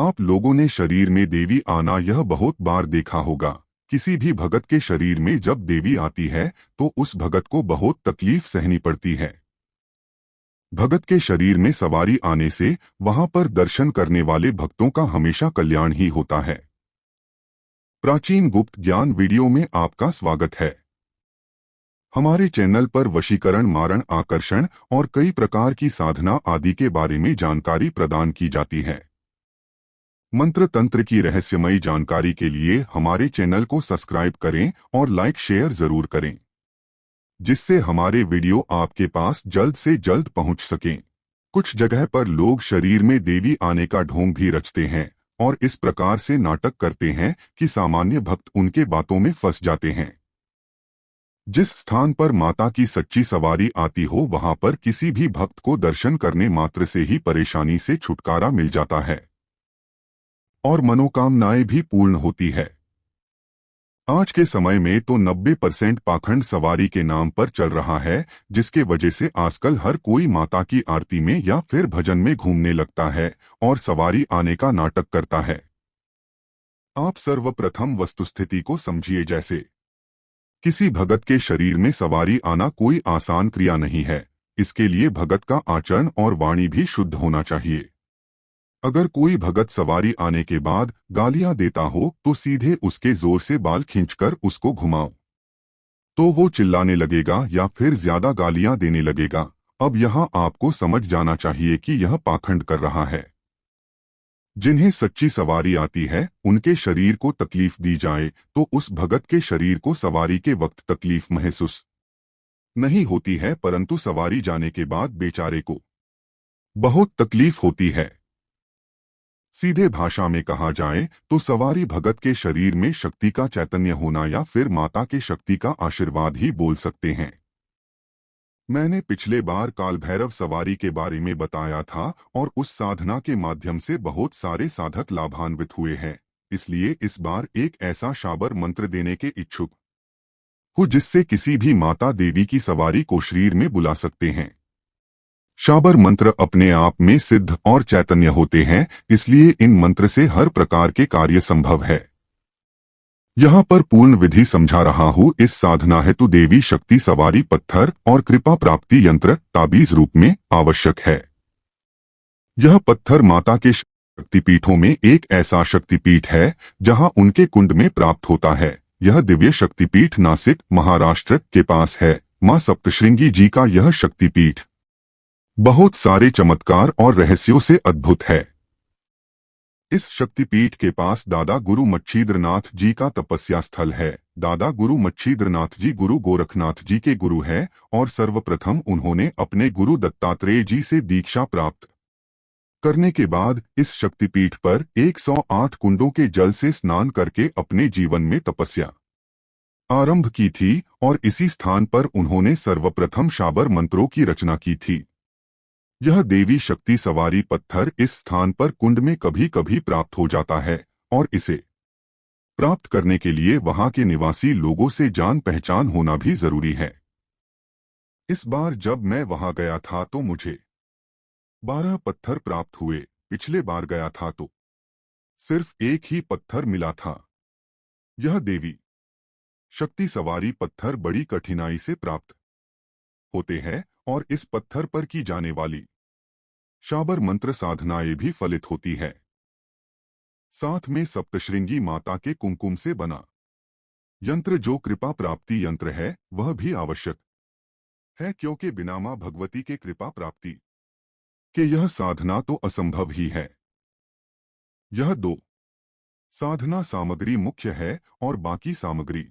आप लोगों ने शरीर में देवी आना यह बहुत बार देखा होगा। किसी भी भगत के शरीर में जब देवी आती है तो उस भगत को बहुत तकलीफ सहनी पड़ती है। भगत के शरीर में सवारी आने से वहां पर दर्शन करने वाले भक्तों का हमेशा कल्याण ही होता है। प्राचीन गुप्त ज्ञान वीडियो में आपका स्वागत है। हमारे चैनल पर वशीकरण, मारण, आकर्षण और कई प्रकार की साधना आदि के बारे में जानकारी प्रदान की जाती है। मंत्र तंत्र की रहस्यमयी जानकारी के लिए हमारे चैनल को सब्सक्राइब करें और लाइक शेयर जरूर करें, जिससे हमारे वीडियो आपके पास जल्द से जल्द पहुंच सकें। कुछ जगह पर लोग शरीर में देवी आने का ढोंग भी रचते हैं और इस प्रकार से नाटक करते हैं कि सामान्य भक्त उनके बातों में फंस जाते हैं। जिस स्थान पर माता की सच्ची सवारी आती हो वहां पर किसी भी भक्त को दर्शन करने मात्र से ही परेशानी से छुटकारा मिल जाता है और मनोकामनाएं भी पूर्ण होती है। आज के समय में तो 90% पाखंड सवारी के नाम पर चल रहा है, जिसके वजह से आजकल हर कोई माता की आरती में या फिर भजन में घूमने लगता है और सवारी आने का नाटक करता है। आप सर्वप्रथम वस्तुस्थिति को समझिए। जैसे किसी भगत के शरीर में सवारी आना कोई आसान क्रिया नहीं है। इसके लिए भगत का आचरण और वाणी भी शुद्ध होना चाहिए। अगर कोई भगत सवारी आने के बाद गालियां देता हो तो सीधे उसके जोर से बाल खींचकर उसको घुमाओ, तो वो चिल्लाने लगेगा या फिर ज्यादा गालियां देने लगेगा। अब यहाँ आपको समझ जाना चाहिए कि यह पाखंड कर रहा है। जिन्हें सच्ची सवारी आती है उनके शरीर को तकलीफ दी जाए तो उस भगत के शरीर को सवारी के वक्त तकलीफ महसूस नहीं होती है, परंतु सवारी जाने के बाद बेचारे को बहुत तकलीफ होती है। सीधे भाषा में कहा जाए तो सवारी भगत के शरीर में शक्ति का चैतन्य होना या फिर माता के शक्ति का आशीर्वाद ही बोल सकते हैं। मैंने पिछले बार काल भैरव सवारी के बारे में बताया था और उस साधना के माध्यम से बहुत सारे साधक लाभान्वित हुए हैं। इसलिए इस बार एक ऐसा शाबर मंत्र देने के इच्छुक हूँ जिससे किसी भी माता देवी की सवारी को शरीर में बुला सकते हैं। शाबर मंत्र अपने आप में सिद्ध और चैतन्य होते हैं, इसलिए इन मंत्र से हर प्रकार के कार्य संभव है। यहाँ पर पूर्ण विधि समझा रहा हूँ। इस साधना हेतु देवी शक्ति सवारी पत्थर और कृपा प्राप्ति यंत्र ताबीज रूप में आवश्यक है। यह पत्थर माता के शक्तिपीठों में एक ऐसा शक्तिपीठ है जहाँ उनके कुंड में प्राप्त होता है। यह दिव्य शक्तिपीठ नासिक, महाराष्ट्र के पास है। मां सप्तश्रृंगी जी का यह शक्तिपीठ बहुत सारे चमत्कार और रहस्यों से अद्भुत है। इस शक्तिपीठ के पास दादा गुरु मच्छिंद्रनाथ जी का तपस्या स्थल है। दादा गुरु मच्छिंद्रनाथ जी गुरु गोरखनाथ जी के गुरु हैं और सर्वप्रथम उन्होंने अपने गुरु दत्तात्रेय जी से दीक्षा प्राप्त करने के बाद इस शक्तिपीठ पर 108 कुंडों के जल से स्नान करके अपने जीवन में तपस्या आरंभ की थी और इसी स्थान पर उन्होंने सर्वप्रथम शाबर मंत्रों की रचना की थी। यह देवी शक्ति सवारी पत्थर इस स्थान पर कुंड में कभी कभी प्राप्त हो जाता है और इसे प्राप्त करने के लिए वहां के निवासी लोगों से जान पहचान होना भी जरूरी है। इस बार जब मैं वहां गया था तो मुझे 12 पत्थर प्राप्त हुए। पिछले बार गया था तो सिर्फ एक ही पत्थर मिला था। यह देवी शक्ति सवारी पत्थर बड़ी कठिनाई से प्राप्त होते हैं और इस पत्थर पर की जाने वाली शाबर मंत्र साधनाएं भी फलित होती है। साथ में सप्तश्रृंगी माता के कुमकुम से बना यंत्र जो कृपा प्राप्ति यंत्र है वह भी आवश्यक है, क्योंकि बिना मां भगवती के कृपा प्राप्ति के यह साधना तो असंभव ही है। यह 2 साधना सामग्री मुख्य है और बाकी सामग्री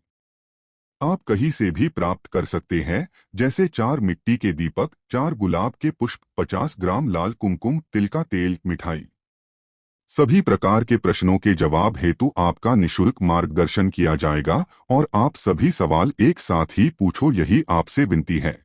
आप कहीं से भी प्राप्त कर सकते हैं, जैसे 4 मिट्टी के दीपक, 4 गुलाब के पुष्प, 50 ग्राम लाल कुमकुम, तिल का तेल, मिठाई। सभी प्रकार के प्रश्नों के जवाब हेतु आपका निशुल्क मार्गदर्शन किया जाएगा और आप सभी सवाल एक साथ ही पूछो, यही आपसे विनती है।